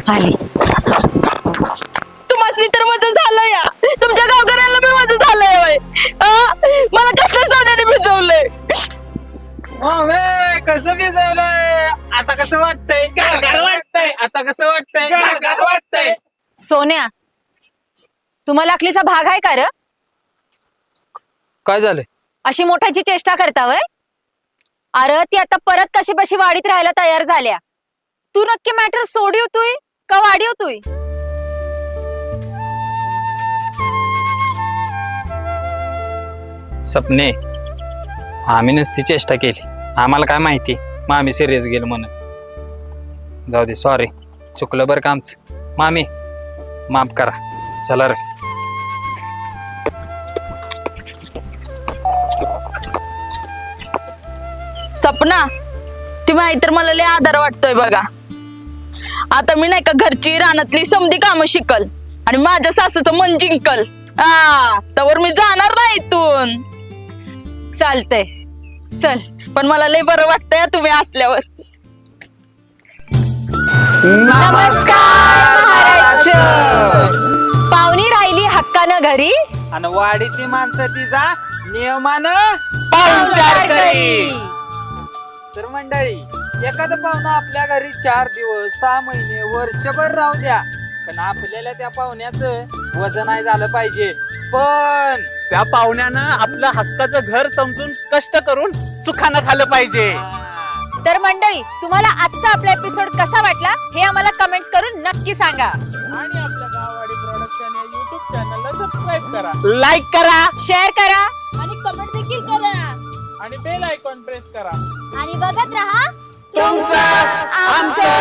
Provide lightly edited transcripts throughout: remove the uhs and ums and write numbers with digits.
आली. तुम्हाला तर माझं झालं या, तुमच्या गावकऱ्यांना बी माझं झालंय वय. मला कसं सोन्याने भिजवलंय. कसं भिजवलंय? आता कसं वाटतंय? वाटतंय आता कसं वाटतंय? सोन्या, तुम्हाला अकलीचा भाग आहे का र? काय झालंय? अशी मोठाची चेष्टा करता वय? अरे ती आता परत कशी बशी वाढीत राहायला तयार झाल्या. तू नक्की मॅटर सोडी होतोय का वाढी होतोय? सपने, आम्ही नुसती चेष्टा केली. आम्हाला काय माहिती मामी सिरियस गेलो म्हणून. जाऊ दे, सॉरी, चुकलं बरं का आमचं. मामी माफ करा. चला रे. सपना, तुम्ही आई तर मला लय आधार वाटतोय बघा. आता मी नाही का घरची रानातली समधी कामं शिकल आणि माझ्या सासूचं मन जिंकल. तवर मी जाणार नाही इथून. चालतंय, चल. पण मला लय बरं वाटतंय तुम्ही असल्यावर. नमस्कार महाराष्ट्र. पाहुणी राहिली हक्कानं घरी, आणि वाडीतली माणसं तिचा नियमानं पाहुणचार करी. तर मंडळी, एखादं पाहुणा आपल्या घरी 4 दिवस, 6 महिने, वर्षभर राहू द्या, पण आपल्याला त्या पाहुण्याचं वजन नाही झालं पाहिजे. पण त्या पाहुण्यानं आपलं हक्काचं घर समजून कष्ट करून सुखानं खाल्लं पाहिजे. तर मंडळी, तुम्हाला आजचा आपला एपिसोड कसा वाटला हे आम्हाला कमेंट्स करून नक्की सांगा. आणि आपल्या गाववाडी प्रोडक्शन या युट्यूब चॅनलला सबस्क्राईब करा लाईक करा, शेअर करा आणि कमेंट देखील करा. आणि बेल आयकॉन प्रेस करा. आणि बघत रहा तुमचं, आमचं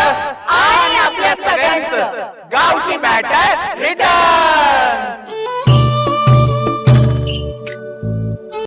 आणि आपल्या सगळ्यांचं गावठी मॅटर रिटर्न.